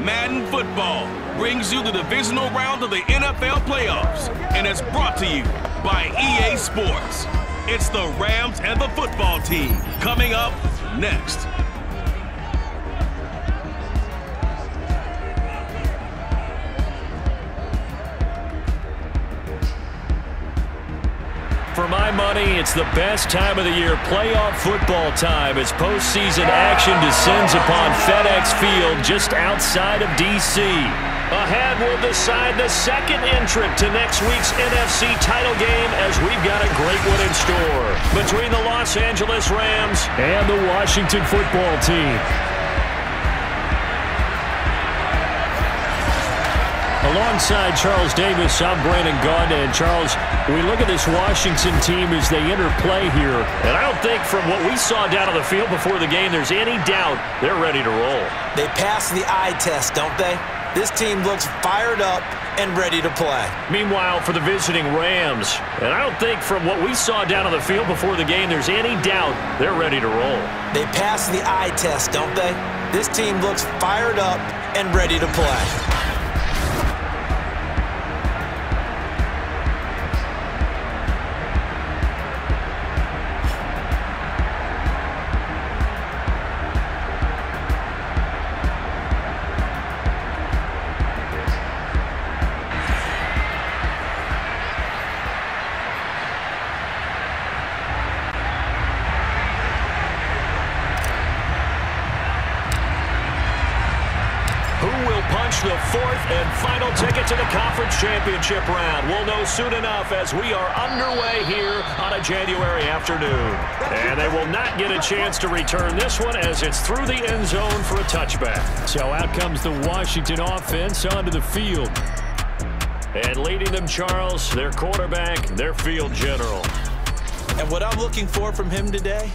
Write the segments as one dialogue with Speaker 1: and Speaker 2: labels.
Speaker 1: Madden Football brings you the divisional round of the NFL playoffs, and it's brought to you by EA Sports. It's the Rams and the football team coming up next.
Speaker 2: For my money, it's the best time of the year, playoff football time, as postseason action descends upon FedEx Field just outside of D.C. Ahead, we'll decide the second entrant to next week's NFC title game, as we've got a great one in store between the Los Angeles Rams and the Washington football team. Alongside Charles Davis, I'm Brandon Gunn. And Charles, we look at this Washington team as they enter play here. And I don't think from what we saw down on the field before the game there's any doubt they're ready to roll.
Speaker 3: They pass the eye test, don't they? This team looks fired up and ready to play.
Speaker 2: Meanwhile, for the visiting Rams, and I don't think from what we saw down on the field before the game there's any doubt they're ready to roll.
Speaker 3: They pass the eye test, don't they? This team looks fired up and ready to play.
Speaker 2: The fourth and final ticket to the conference championship round. We'll know soon enough as we are underway here on a January afternoon. And they will not get a chance to return this one as it's through the end zone for a touchback. So out comes the Washington offense onto the field. And leading them, Charles, their quarterback, their field general.
Speaker 3: And what I'm looking for from him today,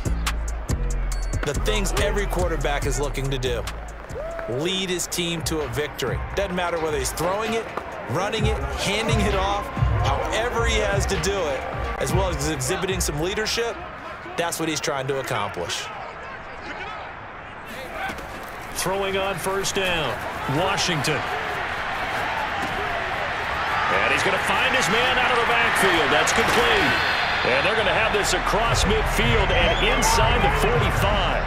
Speaker 3: the things every quarterback is looking to do. Lead his team to a victory. Doesn't matter whether he's throwing it, running it, handing it off, however he has to do it, as well as exhibiting some leadership, that's what he's trying to accomplish.
Speaker 2: Throwing on first down, Washington. And he's going to find his man out of the backfield. That's complete. And they're going to have this across midfield and inside the 45.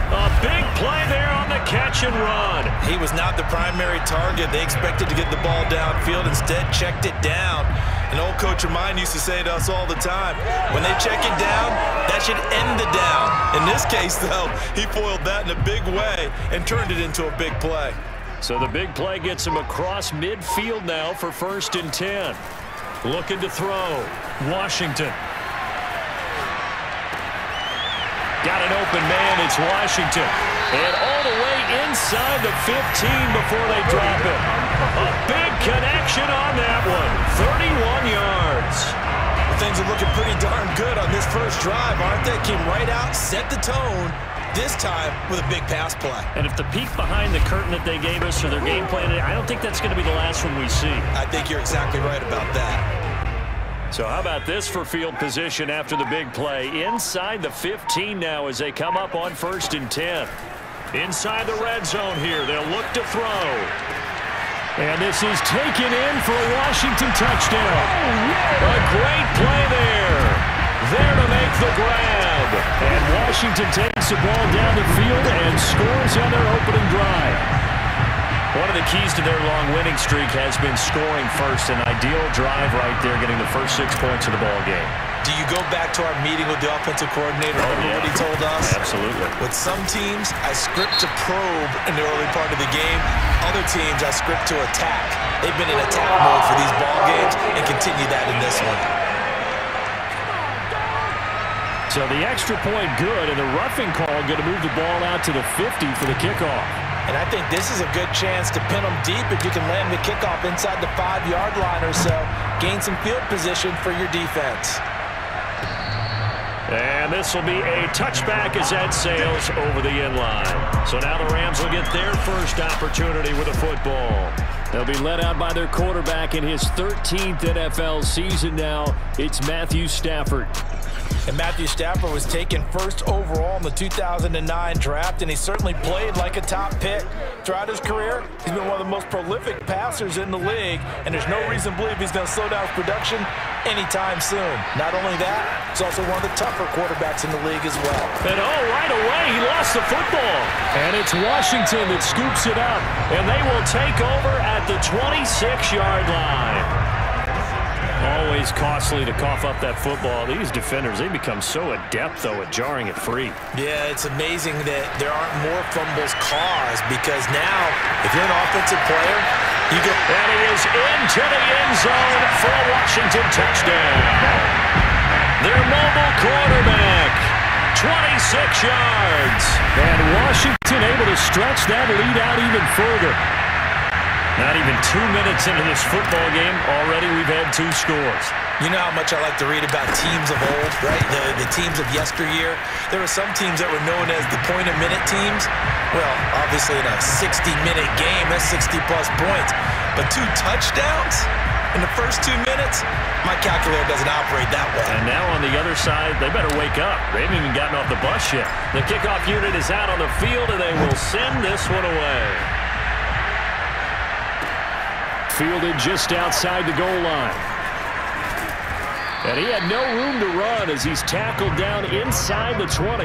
Speaker 2: A big play there on the catch and run.
Speaker 3: He was not the primary target. They expected to get the ball downfield. Instead, checked it down. An old coach of mine used to say to us all the time, when they check it down, that should end the down. In this case, though, he foiled that in a big way and turned it into a big play.
Speaker 2: So the big play gets him across midfield now for 1st and 10. Looking to throw. Washington. Got an open man, it's Washington. And all the way inside the 15 before they drop it. A big connection on that one. 31 yards.
Speaker 3: Things are looking pretty darn good on this first drive, aren't they? Came right out, set the tone, this time with a big pass play.
Speaker 2: And if the peek behind the curtain that they gave us or their game plan, I don't think that's going to be the last one we see.
Speaker 3: I think you're exactly right about that.
Speaker 2: So how about this for field position after the big play? Inside the 15 now as they come up on 1st and 10. Inside the red zone here. They'll look to throw. And this is taken in for a Washington touchdown. A great play there. There to make the grab. And Washington takes the ball down the field and scores on their opening drive. One of the keys to their long winning streak has been scoring first. An ideal drive right there, getting the first 6 points of the ball game.
Speaker 3: Do you go back to our meeting with the offensive coordinator? Remember what he told us?
Speaker 2: Absolutely.
Speaker 3: With some teams, I script to probe in the early part of the game. Other teams, I script to attack. They've been in attack mode for these ball games and continue that in this one.
Speaker 2: So the extra point good, and the roughing call going to move the ball out to the 50 for the kickoff.
Speaker 3: And I think this is a good chance to pin them deep if you can land the kickoff inside the 5-yard line or so. Gain some field position for your defense.
Speaker 2: And this will be a touchback as that sails over the end line. So now the Rams will get their first opportunity with a football. They'll be led out by their quarterback in his 13th NFL season now. It's Matthew Stafford.
Speaker 3: And Matthew Stafford was taken first overall in the 2009 draft, and he certainly played like a top pick. Throughout his career, he's been one of the most prolific passers in the league, and there's no reason to believe he's going to slow down his production anytime soon. Not only that, he's also one of the tougher quarterbacks in the league as well.
Speaker 2: And right away, he lost the football. And it's Washington that scoops it up, and they will take over at the 26-yard line. Always costly to cough up that football. These defenders, they become so adept, though, at jarring it free.
Speaker 3: Yeah, it's amazing that there aren't more fumbles caused, because now, if you're an offensive player, you go...
Speaker 2: And he is into the end zone for a Washington touchdown. Their mobile quarterback, 26 yards. And Washington able to stretch that lead out even further. Not even 2 minutes into this football game, already we've had 2 scores.
Speaker 3: You know how much I like to read about teams of old, right? The teams of yesteryear. There were some teams that were known as the point-a-minute teams. Well, obviously in a 60-minute game, that's 60-plus points. But 2 touchdowns in the first 2 minutes? My calculator doesn't operate that way.
Speaker 2: And now on the other side, they better wake up. They haven't even gotten off the bus yet. The kickoff unit is out on the field, and they will send this one away. Fielded just outside the goal line. And he had no room to run as he's tackled down inside the 20.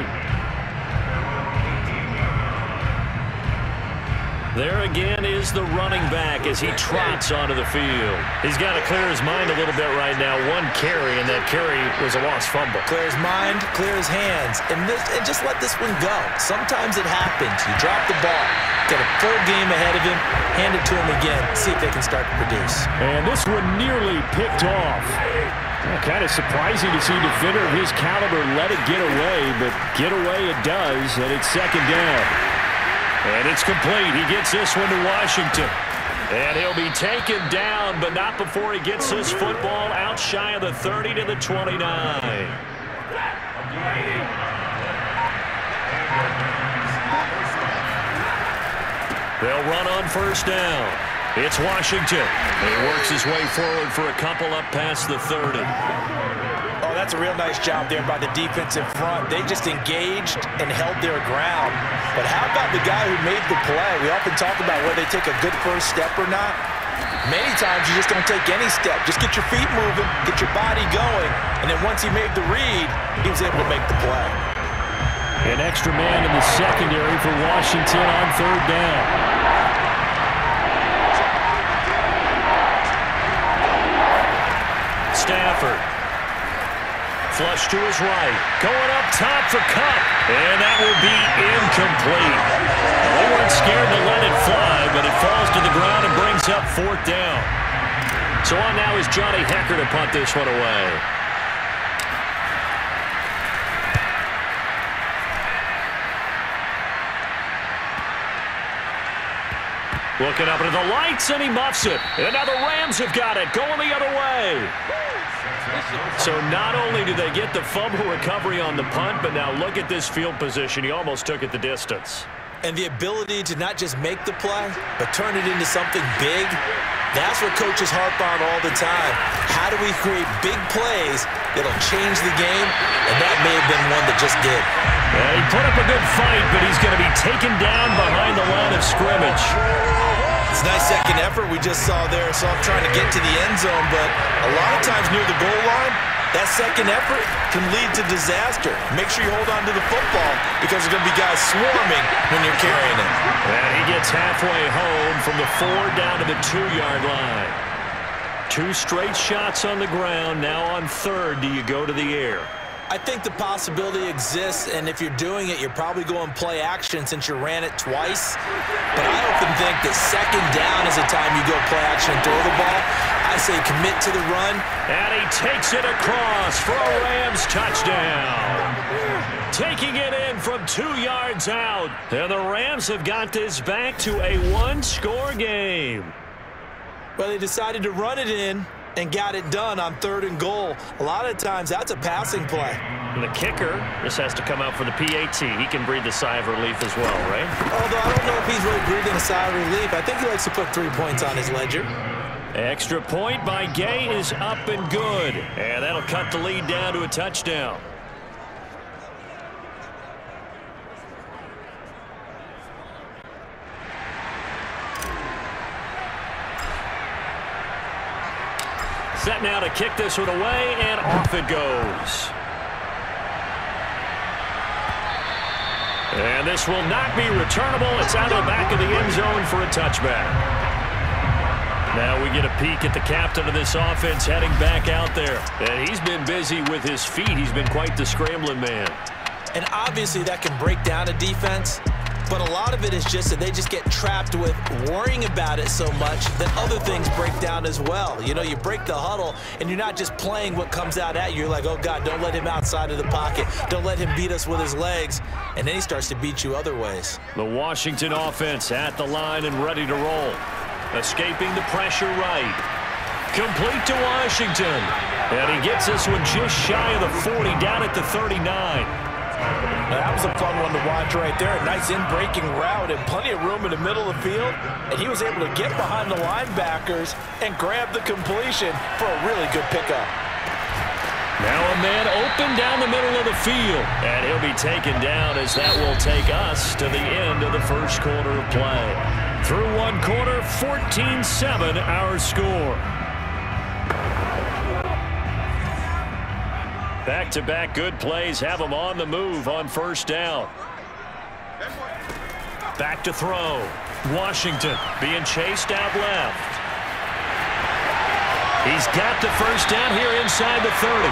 Speaker 2: There again is the running back as he trots onto the field. He's got to clear his mind a little bit right now. 1 carry, and that carry was a lost fumble.
Speaker 3: Clear his mind, clear his hands, and just let this one go. Sometimes it happens. You drop the ball, get a full game ahead of him, hand it to him again, see if they can start to produce.
Speaker 2: And this one nearly picked off. Kind of surprising to see a defender of his caliber let it get away, but get away it does, and it's second down. And it's complete. He gets this one to Washington. And he'll be taken down, but not before he gets his football out shy of the 30 to the 29. They'll run on first down. It's Washington. He works his way forward for a couple up past the 30.
Speaker 3: Oh, that's a real nice job there by the defensive front. They just engaged and held their ground. But how about the guy who made the play? We often talk about whether they take a good first step or not. Many times you just don't take any step. Just get your feet moving, get your body going, and then once he made the read, he was able to make the play.
Speaker 2: An extra man in the secondary for Washington on third down. Stafford. Flush to his right. Going up top for Cup. And that will be incomplete. They weren't scared to let it fly, but it falls to the ground and brings up fourth down. So on now is Johnny Hecker to punt this one away. Looking up into the lights, and he muffs it. And now the Rams have got it, going the other way. So not only do they get the fumble recovery on the punt, but now look at this field position. He almost took it the distance.
Speaker 3: And the ability to not just make the play, but turn it into something big, that's what coaches harp on all the time. How do we create big plays that'll change the game? And that may have been one that just did.
Speaker 2: Yeah, he put up a good fight, but he's going to be taken down behind the line of scrimmage.
Speaker 3: It's a nice second effort we just saw there. So I'm trying to get to the end zone, but a lot of times near the goal line, that second effort can lead to disaster. Make sure you hold on to the football because there's going to be guys swarming when you're carrying it.
Speaker 2: And he gets halfway home from the 4 down to the 2-yard line. 2 straight shots on the ground. Now on third, do you go to the air?
Speaker 3: I think the possibility exists, and if you're doing it, you're probably going play action since you ran it twice. But I often think that second down is the time you go play action and throw the ball. I say commit to the run.
Speaker 2: And he takes it across for a Rams touchdown. Taking it in from 2 yards out. And the Rams have got this back to a 1-score game.
Speaker 3: Well, they decided to run it in and got it done on 3rd and goal. A lot of times, that's a passing play.
Speaker 2: And the kicker just has to come out for the PAT. He can breathe a sigh of relief as well, right?
Speaker 3: Although I don't know if he's really breathing a sigh of relief. I think he likes to put 3 points on his ledger.
Speaker 2: Extra point by Gay is up and good. And that'll cut the lead down to a touchdown. Set now to kick this one away, and off it goes. And this will not be returnable. It's out of the back of the end zone for a touchback. Now we get a peek at the captain of this offense heading back out there. And he's been busy with his feet. He's been quite the scrambling man.
Speaker 3: And obviously that can break down a defense, but a lot of it is just that they just get trapped with worrying about it so much that other things break down as well. You know, you break the huddle, and you're not just playing what comes out at you. You're like, oh, God, don't let him outside of the pocket. Don't let him beat us with his legs. And then he starts to beat you other ways.
Speaker 2: The Washington offense at the line and ready to roll. Escaping the pressure right. Complete to Washington. And he gets this one just shy of the 40, down at the 39.
Speaker 3: Now, that was a fun one to watch right there. A nice in-breaking route and plenty of room in the middle of the field. And he was able to get behind the linebackers and grab the completion for a really good pickup.
Speaker 2: Now a man open down the middle of the field. And he'll be taken down as that will take us to the end of the first quarter of play. Through one quarter, 14-7 our score. Back-to-back good plays have them on the move on first down. Back to throw. Washington being chased out left. He's got the first down here inside the 30.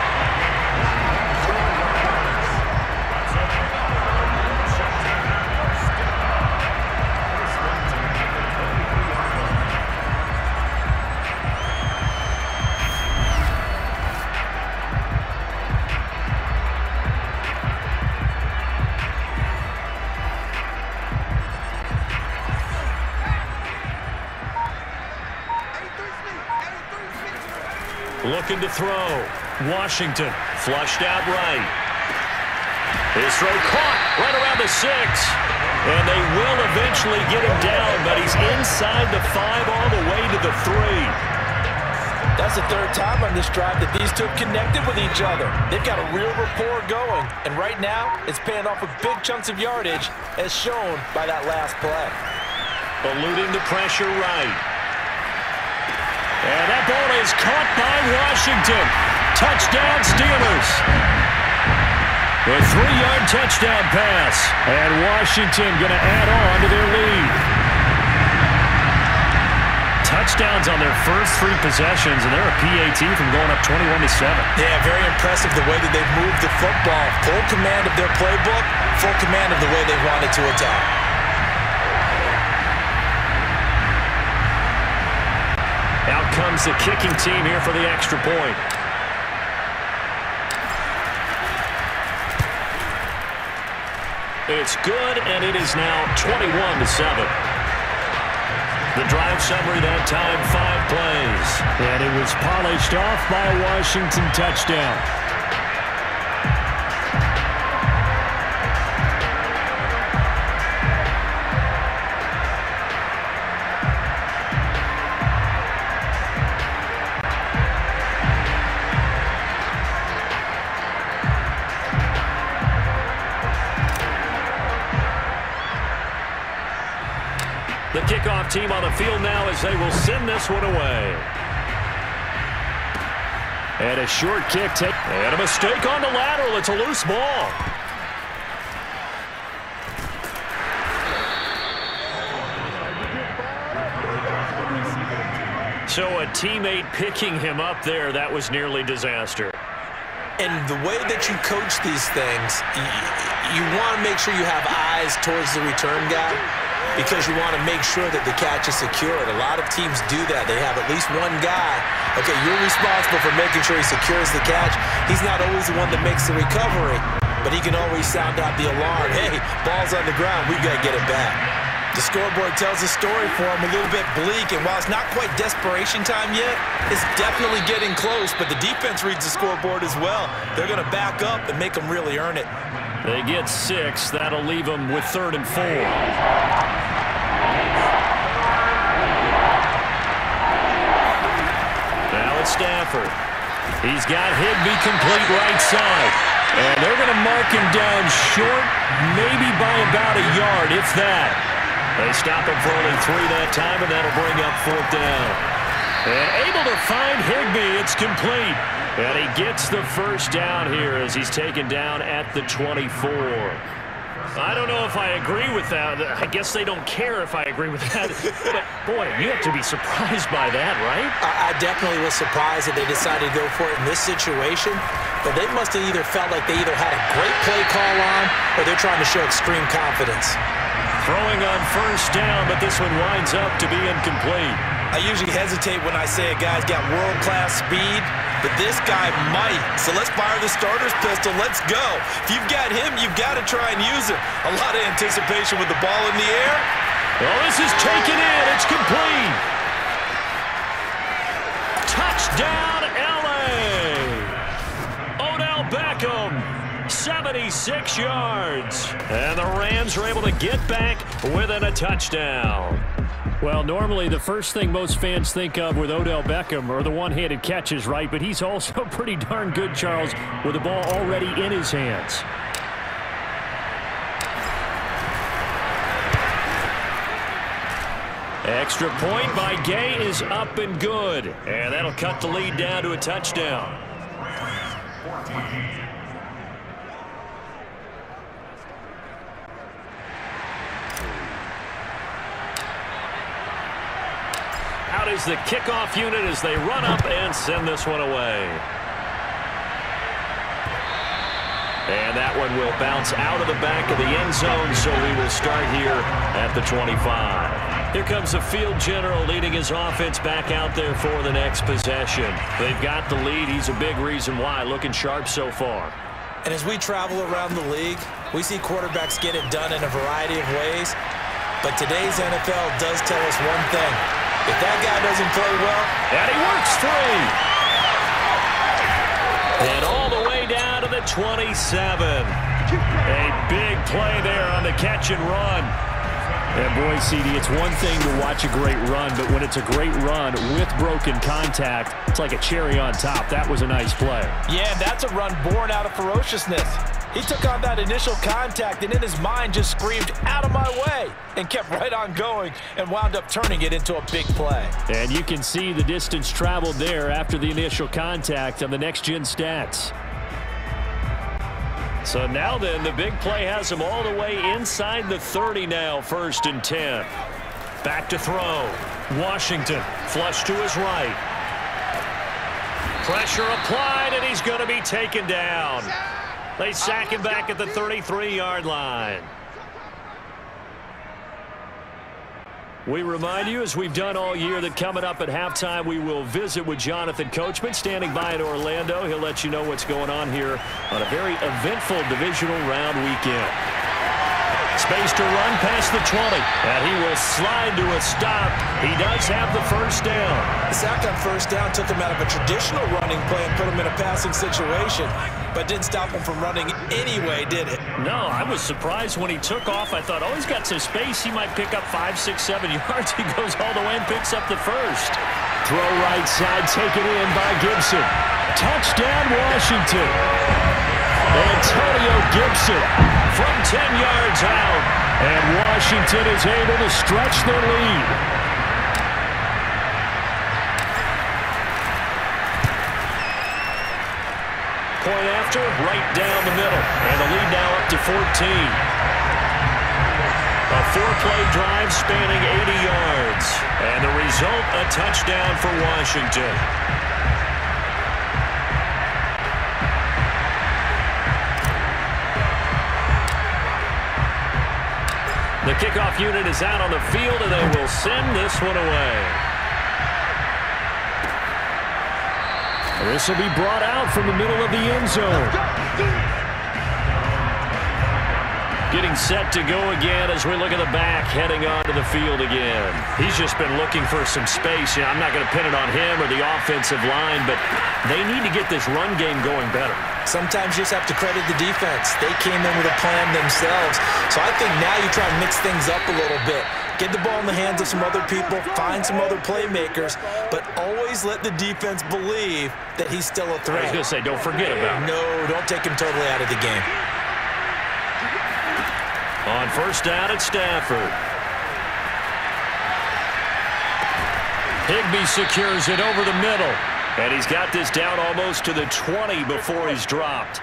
Speaker 2: Looking to throw. Washington flushed out right. His throw caught right around the 6. And they will eventually get him down, but he's inside the 5 all the way to the 3.
Speaker 3: That's the third time on this drive that these two have connected with each other. They've got a real rapport going. And right now, it's paying off with big chunks of yardage, as shown by that last play.
Speaker 2: Eluding the pressure right. And that ball is caught by Washington. Touchdown, Steelers. The 3-yard touchdown pass. And Washington going to add on to their lead. Touchdowns on their first 3 possessions, and they're a PAT from going up 21-7.
Speaker 3: Yeah, very impressive the way that they've moved the football. Full command of their playbook, full command of the way they wanted to attack.
Speaker 2: Out comes the kicking team here for the extra point. It's good, and it is now 21-7. The drive summary that time, 5 plays. And it was polished off by a Washington touchdown. The kickoff team on the field now as they will send this one away. And a short kick. And a mistake on the lateral. It's a loose ball. So a teammate picking him up there, that was nearly disaster.
Speaker 3: And the way that you coach these things, you want to make sure you have eyes towards the return guy, because you want to make sure that the catch is secured. A lot of teams do that. They have at least one guy. Okay, you're responsible for making sure he secures the catch. He's not always the one that makes the recovery, but he can always sound out the alarm. Hey, ball's on the ground. We've got to get it back. The scoreboard tells a story for him, a little bit bleak, and while it's not quite desperation time yet, it's definitely getting close, but the defense reads the scoreboard as well. They're going to back up and make them really earn it.
Speaker 2: They get 6. That'll leave them with 3rd and 4. Now it's Stafford. He's got Higbee complete right side. And they're going to mark him down short, maybe by about a yard, if that. They stop him for only 3 that time, and that'll bring up 4th down. And able to find Higbee. It's complete. And he gets the first down here as he's taken down at the 24. I don't know if I agree with that. I guess they don't care if I agree with that. But, boy, you have to be surprised by that, right?
Speaker 3: I definitely was surprised that they decided to go for it in this situation. But they must have either felt like they either had a great play call on or they're trying to show extreme confidence.
Speaker 2: Throwing on first down, but this one winds up to be incomplete.
Speaker 3: I usually hesitate when I say a guy's got world-class speed, but this guy might. So let's fire the starter's pistol. Let's go. If you've got him, you've got to try and use him. A lot of anticipation with the ball in the air.
Speaker 2: Well, this is taken in. It's complete. Touchdown, L.A. Odell Beckham, 76 yards. And the Rams are able to get back within a touchdown. Well, normally the first thing most fans think of with Odell Beckham are the one-handed catches, right? But he's also pretty darn good, Charles, with the ball already in his hands. Extra point by Gay is up and good. And that'll cut the lead down to a touchdown. Out is the kickoff unit as they run up and send this one away. And that one will bounce out of the back of the end zone, so we will start here at the 25. Here comes the field general leading his offense back out there for the next possession. They've got the lead. He's a big reason why. Looking sharp so far.
Speaker 3: And as we travel around the league, we see quarterbacks get it done in a variety of ways. But today's NFL does tell us one thing. If that guy doesn't play well,
Speaker 2: and he works free. And all the way down to the 27. A big play there on the catch and run. And boy, CD, it's one thing to watch a great run, but when it's a great run with broken contact, it's like a cherry on top. That was a nice play.
Speaker 3: Yeah, that's a run born out of ferociousness. He took on that initial contact and in his mind just screamed, "Out of my way," and kept right on going and wound up turning it into a big play.
Speaker 2: And you can see the distance traveled there after the initial contact on the next-gen stats. So now then, the big play has him all the way inside the 30 now, 1st and 10. Back to throw. Washington flush to his right. Pressure applied, and he's going to be taken down. They sack him back at the 33-yard line. We remind you, as we've done all year, that coming up at halftime, we will visit with Jonathan Coachman, standing by in Orlando. He'll let you know what's going on here on a very eventful divisional round weekend. Space to run past the 20, and he will slide to a stop. He does have the first down.
Speaker 3: The sack on first down took him out of a traditional running play and put him in a passing situation, but didn't stop him from running anyway, did it?
Speaker 2: No, I was surprised when he took off. I thought, oh, he's got some space. He might pick up 5, 6, 7 yards. He goes all the way and picks up the first. Throw right side, taken in by Gibson. Touchdown, Washington. Antonio Gibson from 10 yards out, and Washington is able to stretch their lead. Point after, right down the middle, and the lead now up to 14. A 4-play drive spanning 80 yards, and the result, a touchdown for Washington. The kickoff unit is out on the field, and they will send this one away. This will be brought out from the middle of the end zone. Getting set to go again as we look at the back, heading onto the field again. He's just been looking for some space. You know, I'm not going to pin it on him or the offensive line, but they need to get this run game going better.
Speaker 3: Sometimes you just have to credit the defense. They came in with a plan themselves. So I think now you try and mix things up a little bit. Get the ball in the hands of some other people, find some other playmakers, but always let the defense believe that he's still a threat.
Speaker 2: I was going to say, don't forget about it.
Speaker 3: No, don't take him totally out of the game.
Speaker 2: On first down at Stafford. Higbee secures it over the middle. And he's got this down almost to the 20 before he's dropped.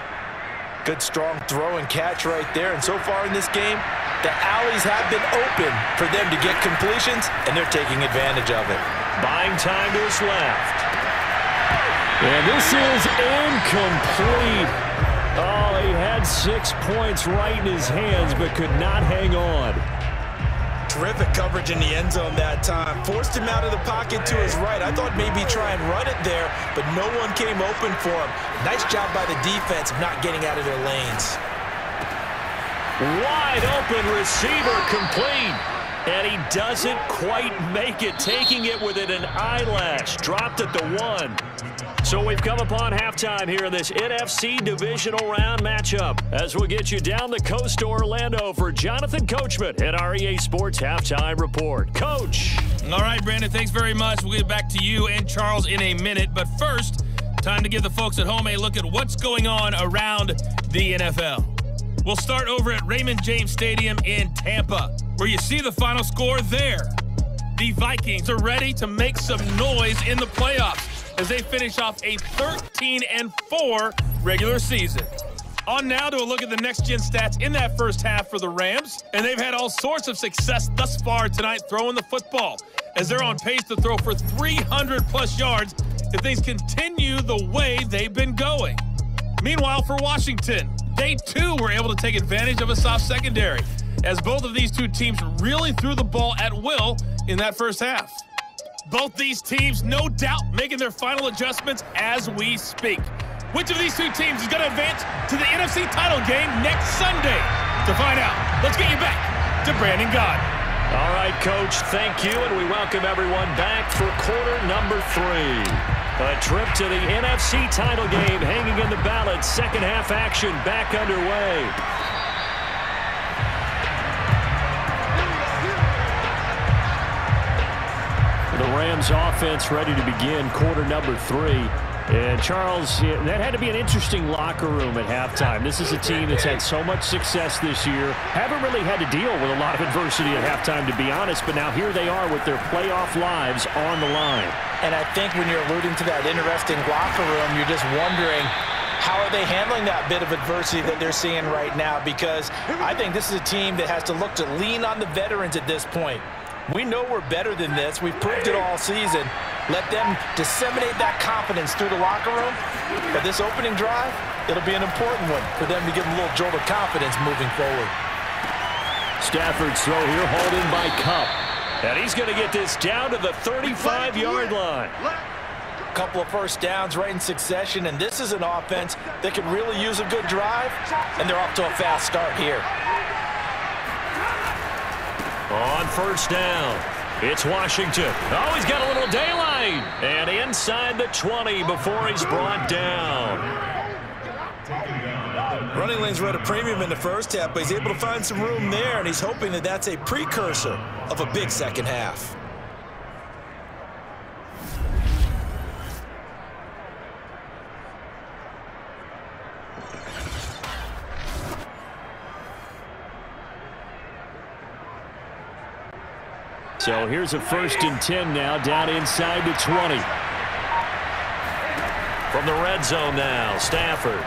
Speaker 3: Good strong throw and catch right there. And so far in this game, the alleys have been open for them to get completions, and they're taking advantage of it.
Speaker 2: Buying time to his left. And this is incomplete. Oh, he had 6 points right in his hands, but could not hang on.
Speaker 3: Terrific coverage in the end zone that time. Forced him out of the pocket to his right. I thought maybe try and run it there, but no one came open for him. Nice job by the defense of not getting out of their lanes.
Speaker 2: Wide open receiver complete. And he doesn't quite make it, taking it within an eyelash. Dropped at the 1. So we've come upon halftime here in this NFC Divisional Round matchup. As we'll get you down the coast to Orlando for Jonathan Coachman at our EA Sports Halftime Report. Coach.
Speaker 1: All right, Brandon, thanks very much. We'll get back to you and Charles in a minute. But first, time to give the folks at home a look at what's going on around the NFL. We'll start over at Raymond James Stadium in Tampa, where you see the final score there. The Vikings are ready to make some noise in the playoffs as they finish off a 13-4 regular season. On now to a look at the next-gen stats in that first half for the Rams, and they've had all sorts of success thus far tonight throwing the football, as they're on pace to throw for 300-plus yards if things continue the way they've been going. Meanwhile, for Washington, they too were able to take advantage of a soft secondary, as both of these two teams really threw the ball at will in that first half. Both these teams, no doubt, making their final adjustments as we speak. Which of these two teams is going to advance to the NFC title game next Sunday? To find out, let's get you back to Brandon Gaudin.
Speaker 2: All right, Coach, thank you, and we welcome everyone back for quarter number 3. A trip to the NFC title game hanging in the balance. Second half action back underway. The Rams offense ready to begin quarter number 3. And Charles, that had to be an interesting locker room at halftime. This is a team that's had so much success this year. Haven't really had to deal with a lot of adversity at halftime, to be honest. But now here they are with their playoff lives on the line.
Speaker 3: And I think when you're alluding to that interesting locker room, you're just wondering, how are they handling that bit of adversity that they're seeing right now? Because I think this is a team that has to look to lean on the veterans at this point. We know we're better than this. We've proved it all season. Let them disseminate that confidence through the locker room. But this opening drive, it'll be an important one for them to give them a little jolt of confidence moving forward.
Speaker 2: Stafford's throw here hauled in by Kupp. And he's going to get this down to the 35-yard line.
Speaker 3: A couple of first downs right in succession, and this is an offense that could really use a good drive, and they're off to a fast start here.
Speaker 2: On first down, it's Washington. Oh, he's got a little daylight. And inside the 20 before he's brought down.
Speaker 3: Running lanes were at a premium in the first half, but he's able to find some room there, and he's hoping that that's a precursor of a big second half.
Speaker 2: So here's a 1st and 10 now, down inside the 20. From the red zone now, Stafford.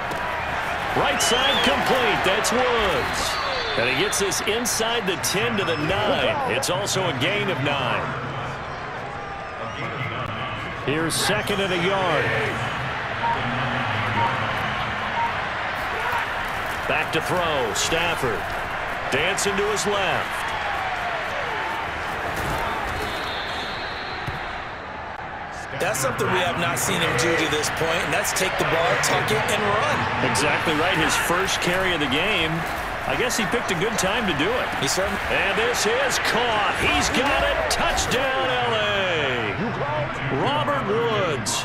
Speaker 2: Right side complete, that's Woods. And he gets this inside the 10 to the 9. It's also a gain of 9. Here's 2nd and a yard. Back to throw, Stafford. Dancing to his left.
Speaker 3: That's something we have not seen him do to this point, and that's take the ball, tuck it, and run.
Speaker 2: Exactly right. His first carry of the game. I guess he picked a good time to do it.
Speaker 3: He certainly.
Speaker 2: And this is caught. He's got it. Touchdown, L.A. Robert Woods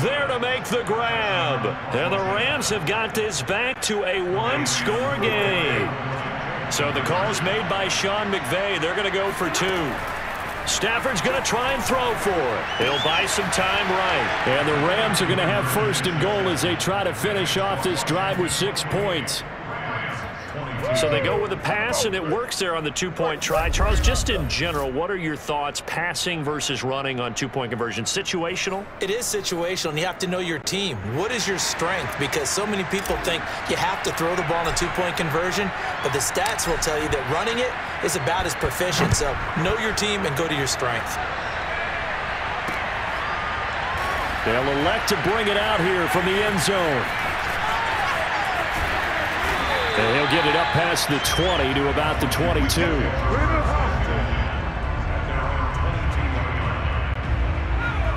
Speaker 2: there to make the grab. And the Rams have got this back to a one-score game. So the call's made by Sean McVay. They're going to go for 2. Stafford's going to try and throw for it. He'll buy some time right. And the Rams are going to have 1st and goal as they try to finish off this drive with 6 points. So they go with a pass, and it works there on the two-point try. Charles, just in general, what are your thoughts passing versus running on two-point conversion? Situational?
Speaker 3: It is situational, and you have to know your team. What is your strength? Because so many people think you have to throw the ball in a two-point conversion, but the stats will tell you that running it is about as proficient. So know your team and go to your strength.
Speaker 2: They'll elect to bring it out here from the end zone. And he'll get it up past the 20 to about the 22.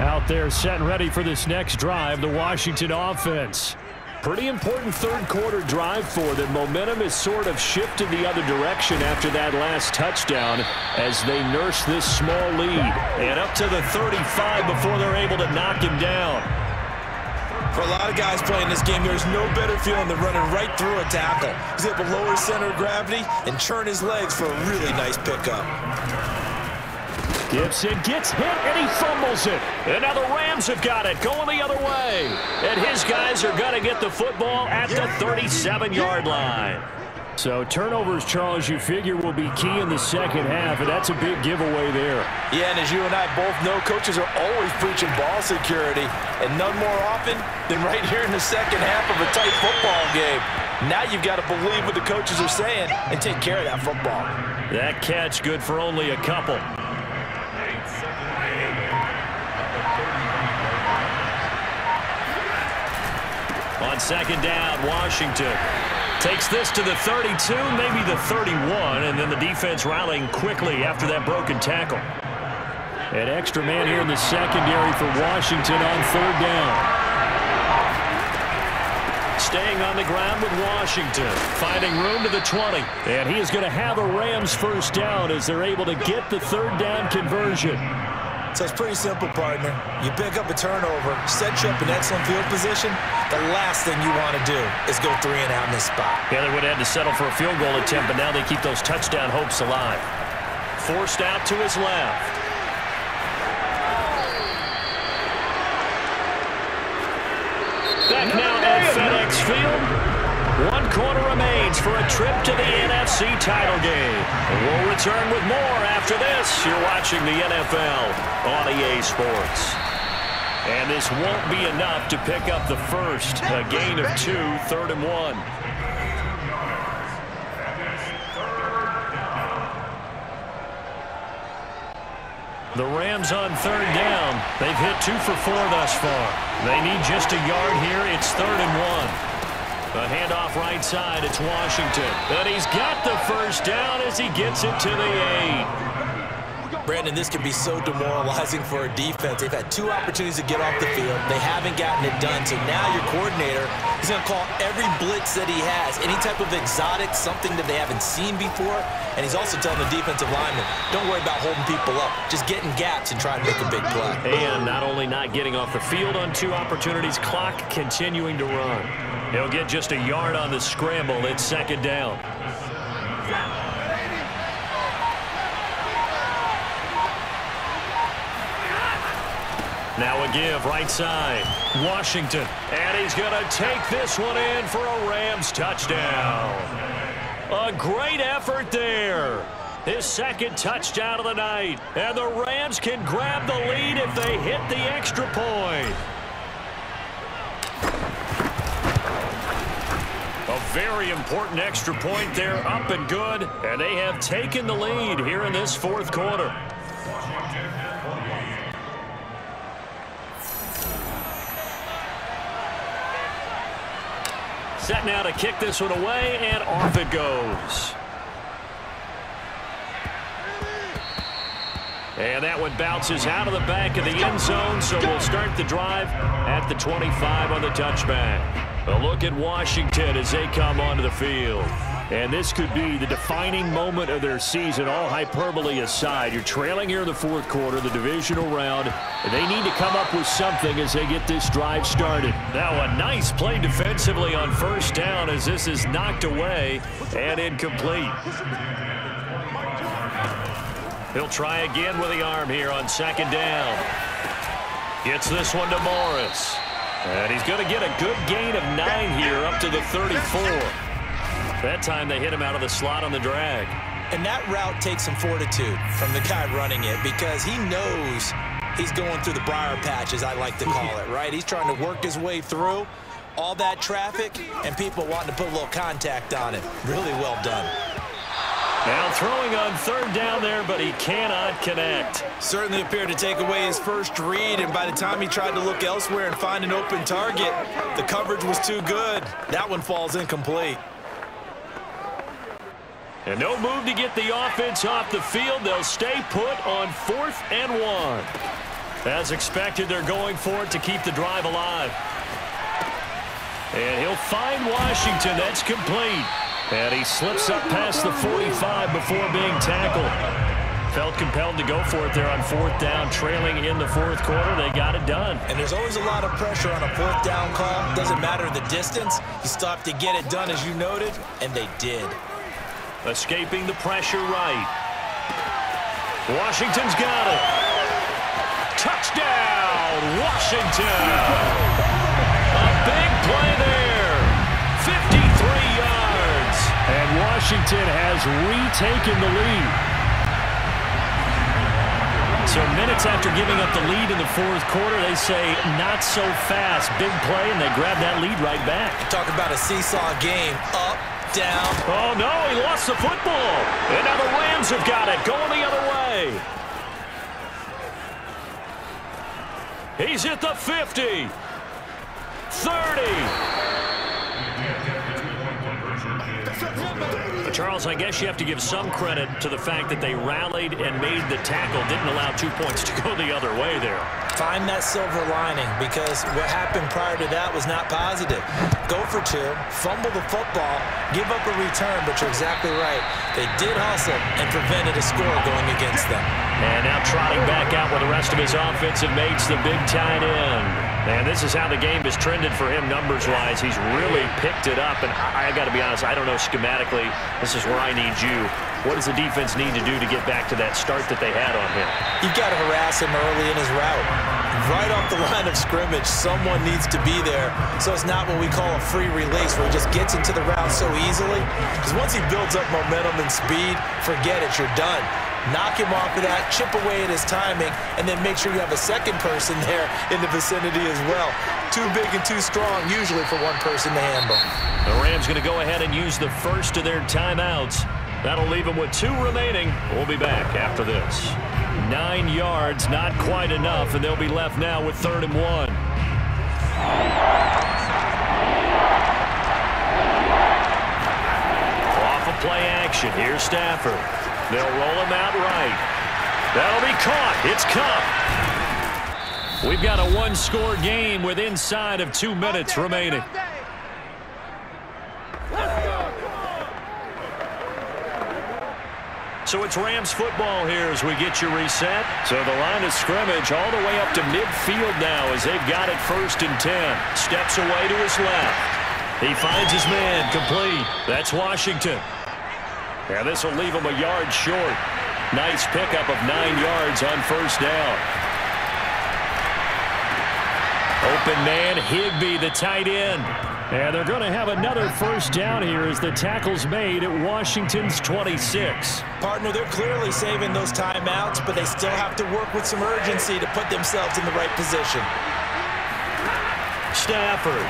Speaker 2: Out there set and ready for this next drive, the Washington offense. Pretty important third-quarter drive for them. Momentum has sort of shifted the other direction after that last touchdown as they nurse this small lead. And up to the 35 before they're able to knock him down.
Speaker 3: For a lot of guys playing this game, there's no better feeling than running right through a tackle. He's able to lower his center of gravity and churn his legs for a really nice pickup.
Speaker 2: Gibson gets hit, and he fumbles it. And now the Rams have got it, going the other way. And his guys are going to get the football at the 37-yard line. So turnovers, Charles, you figure will be key in the second half, and that's a big giveaway there.
Speaker 3: Yeah, and as you and I both know, coaches are always preaching ball security, and none more often than right here in the second half of a tight football game. Now you've got to believe what the coaches are saying and take care of that football.
Speaker 2: That catch good for only a couple. On second down, Washington takes this to the 32, maybe the 31, and then the defense rallying quickly after that broken tackle. An extra man here in the secondary for Washington on third down. Staying on the ground with Washington, finding room to the 20. And he is going to have a Rams first down as they're able to get the third down conversion.
Speaker 3: So it's pretty simple, partner. You pick up a turnover, set you up in excellent field position. The last thing you want to do is go 3 and out in this spot.
Speaker 2: Yeah, they would have had to settle for a field goal attempt, but now they keep those touchdown hopes alive. Forced out to his left. Back now at FedEx Field. 1 quarter remains for a trip to the NFC title game. We'll return with more after this. You're watching the NFL on EA Sports. And this won't be enough to pick up the first. A gain of 2, 3rd and 1. The Rams on third down. They've hit 2 for 4 thus far. They need just a yard here. It's 3rd and 1. A handoff right side, it's Washington. And he's got the first down as he gets it to the 8.
Speaker 3: Brandon, this can be so demoralizing for a defense. They've had 2 opportunities to get off the field. They haven't gotten it done. So now your coordinator is going to call every blitz that he has, any type of exotic, something that they haven't seen before. And he's also telling the defensive lineman, don't worry about holding people up. Just get in gaps and try and make a big play.
Speaker 2: And not only not getting off the field on 2 opportunities, clock continuing to run. He'll get just a yard on the scramble. It's 2nd down. Now a give right side. Washington. And he's going to take this one in for a Rams touchdown. A great effort there. His 2nd touchdown of the night. And the Rams can grab the lead if they hit the extra point. A very important extra point there, up and good. And they have taken the lead here in this 4th quarter. Set now to kick this one away, and off it goes. And that one bounces out of the back of the end zone, so we'll start the drive at the 25 on the touchback. A look at Washington as they come onto the field. And this could be the defining moment of their season, all hyperbole aside. You're trailing here in the 4th quarter, the divisional round. And they need to come up with something as they get this drive started. Now a nice play defensively on 1st down as this is knocked away and incomplete. He'll try again with the arm here on 2nd down. Gets this one to Morris. And he's going to get a good gain of 9 here up to the 34. That time they hit him out of the slot on the drag.
Speaker 3: And that route takes some fortitude from the guy running it because he knows he's going through the briar patch, as I like to call it, right? He's trying to work his way through all that traffic and people wanting to put a little contact on it. Really well done.
Speaker 2: Now throwing on third down there, but he cannot connect.
Speaker 3: Certainly appeared to take away his first read, and by the time he tried to look elsewhere and find an open target, the coverage was too good. That one falls incomplete.
Speaker 2: And no move to get the offense off the field. They'll stay put on 4th and 1. As expected, they're going for it to keep the drive alive. And he'll find Washington. That's complete. And he slips up past the 45 before being tackled. Felt compelled to go for it there on 4th down, trailing in the 4th quarter. They got it done.
Speaker 3: And there's always a lot of pressure on a 4th down call. Doesn't matter the distance. You still have to get it done, as you noted, and they did.
Speaker 2: Escaping the pressure right. Washington's got it. Touchdown, Washington. A big play there. 53 yards. And Washington has retaken the lead. So minutes after giving up the lead in the 4th quarter, they say not so fast. Big play, and they grab that lead right back.
Speaker 3: Talk about a seesaw game. Up, down.
Speaker 2: Oh, no, he lost the football. And now the Rams have got it, going the other way. He's at the 50. 30. Charles, I guess you have to give some credit to the fact that they rallied and made the tackle, didn't allow 2 points to go the other way there.
Speaker 3: Find that silver lining, because what happened prior to that was not positive. Go for 2, fumble the football, give up a return, but you're exactly right. They did hustle and prevented a score going against them.
Speaker 2: And now trotting back out with the rest of his offensive mates, the big tight end. And this is how the game has trended for him numbers-wise. He's really picked it up, and I got to be honest, I don't know schematically. This is where I need you. What does the defense need to do to get back to that start that they had on him?
Speaker 3: You've got to harass him early in his route. Right off the line of scrimmage, someone needs to be there. So it's not what we call a free release, where he just gets into the route so easily. Because once he builds up momentum and speed, forget it, you're done. Knock him off of that, chip away at his timing, and then make sure you have a second person there in the vicinity as well. Too big and too strong, usually, for one person to handle.
Speaker 2: The Rams going to go ahead and use the first of their timeouts. That'll leave them with 2 remaining. We'll be back after this. 9 yards, not quite enough, and they'll be left now with 3rd and 1. Off of play action, here's Stafford. They'll roll him out right. That'll be caught. It's Cup. We've got a 1-score game with inside of 2 minutes remaining. So it's Rams football here as we get you reset. So the line of scrimmage all the way up to midfield now as they've got it 1st and 10. Steps away to his left. He finds his man complete. That's Washington. Yeah, this will leave him a yard short. Nice pickup of 9 yards on 1st down. Open man, Higbee, the tight end. And they're going to have another 1st down here as the tackle's made at Washington's 26.
Speaker 3: Partner, they're clearly saving those timeouts, but they still have to work with some urgency to put themselves in the right position.
Speaker 2: Stafford.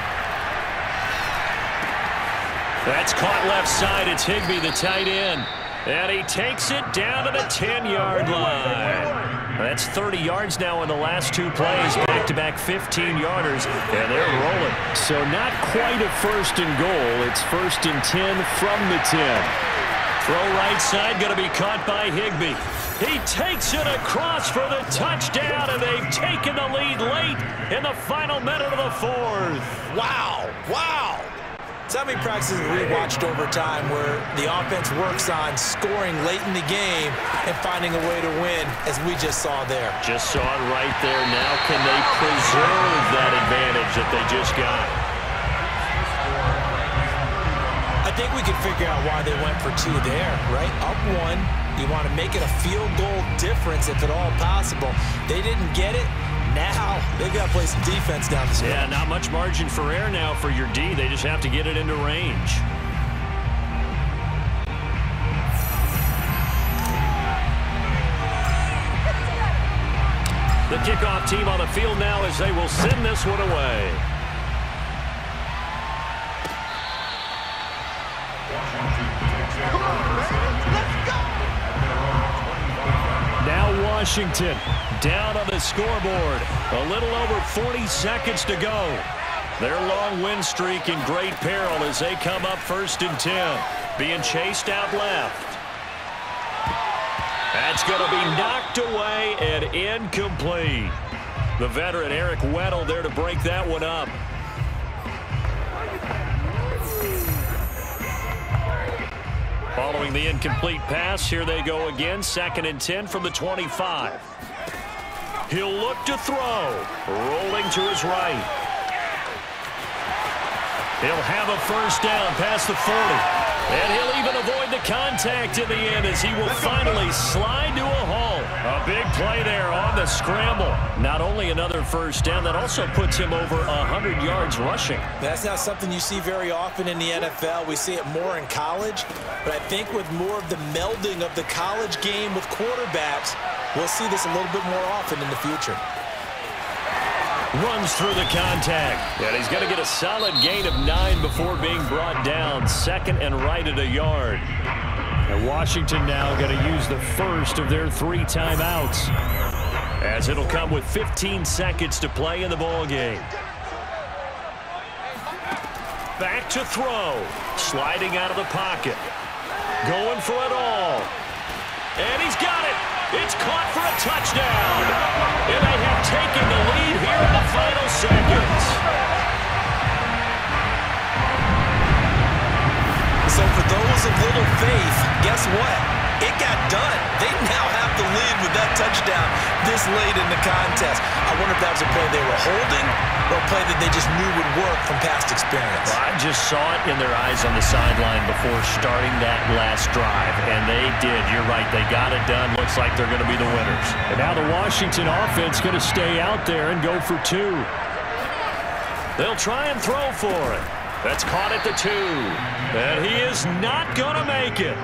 Speaker 2: That's caught left side. It's Higbee, the tight end. And he takes it down to the 10-yard line. That's 30 yards now in the last 2 plays. Back-to-back 15-yarders, and they're rolling. So not quite a 1st and goal. It's 1st and 10 from the 10. Throw right side, going to be caught by Higbee. He takes it across for the touchdown, and they've taken the lead late in the final minute of the 4th.
Speaker 3: Wow. Wow. So many practices we watched over time where the offense works on scoring late in the game and finding a way to win, as we just saw there.
Speaker 2: Just saw it right there. Now can they preserve that advantage that they just got?
Speaker 3: I think we can figure out why they went for 2 there, right? Up 1. You want to make it a field goal difference if at all possible. They didn't get it. Now they've got to play some defense down the stretch.
Speaker 2: Yeah, not much margin for error now for your D. They just have to get it into range. The kickoff team on the field now as they will send this one away. Now Washington down on the scoreboard. A little over 40 seconds to go. Their long win streak in great peril as they come up 1st and 10. Being chased out left. That's going to be knocked away and incomplete. The veteran Eric Weddle there to break that one up. Following the incomplete pass, here they go again. 2nd and 10 from the 25. He'll look to throw. Rolling to his right. He'll have a 1st down past the 40. And he'll even avoid the contact in the end as he will finally slide to a halt. A big play there on the scramble. Not only another 1st down, that also puts him over 100 yards rushing.
Speaker 3: That's not something you see very often in the NFL. We see it more in college. But I think with more of the melding of the college game with quarterbacks, we'll see this a little bit more often in the future.
Speaker 2: Runs through the contact. And he's going to get a solid gain of 9 before being brought down. 2nd and right at a yard. And Washington now going to use the first of their 3 timeouts, as it'll come with 15 seconds to play in the ball game. Back to throw. Sliding out of the pocket. Going for it all. And he's got it. It's caught for a touchdown. And they have taken the lead here in the final seconds.
Speaker 3: So for those of little faith, guess what? It got done. They now have the lead with that touchdown this late in the contest. I wonder if that was a play they were holding or a play that they just knew would work from past experience.
Speaker 2: Well, I just saw it in their eyes on the sideline before starting that last drive, and they did. You're right. They got it done. Looks like they're going to be the winners. And now the Washington offense going to stay out there and go for 2. They'll try and throw for it. That's caught at the 2. And he is not going to make it.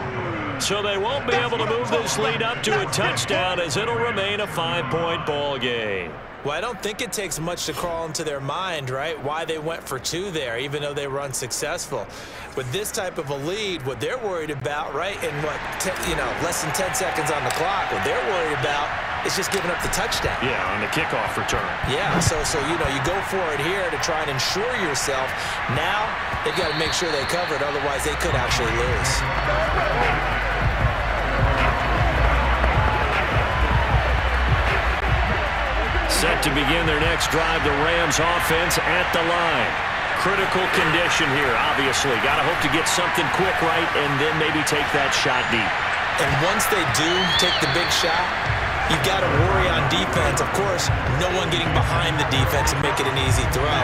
Speaker 2: So they won't be able to move this lead up to a touchdown, as it'll remain a 5-point ball game.
Speaker 3: Well, I don't think it takes much to crawl into their mind, right, why they went for 2 there, even though they were unsuccessful. With this type of a lead, what they're worried about, right, and less than 10 seconds on the clock, what they're worried about is just giving up the touchdown.
Speaker 2: Yeah, on the kickoff return.
Speaker 3: Yeah, so you go for it here to try and ensure yourself. Now they've got to make sure they cover it, otherwise they could actually lose.
Speaker 2: Set to begin their next drive, the Rams offense at the line. Critical condition here, obviously. Got to hope to get something quick right and then maybe take that shot deep.
Speaker 3: And once they do take the big shot, you've got to worry on defense. Of course, no one getting behind the defense and make it an easy throw.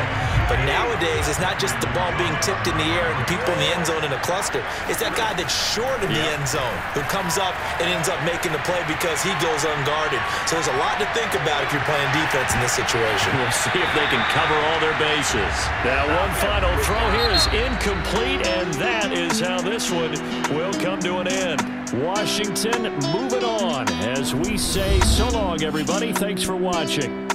Speaker 3: But nowadays, it's not just the ball being tipped in the air and people in the end zone in a cluster. It's that guy that's short in the end zone who comes up and ends up making the play because he goes unguarded. So there's a lot to think about if you're playing defense in this situation.
Speaker 2: We'll see if they can cover all their bases. Now, one final throw here is incomplete, and that is how this one will come to an end. Washington moving on as we say so long, everybody. Thanks for watching.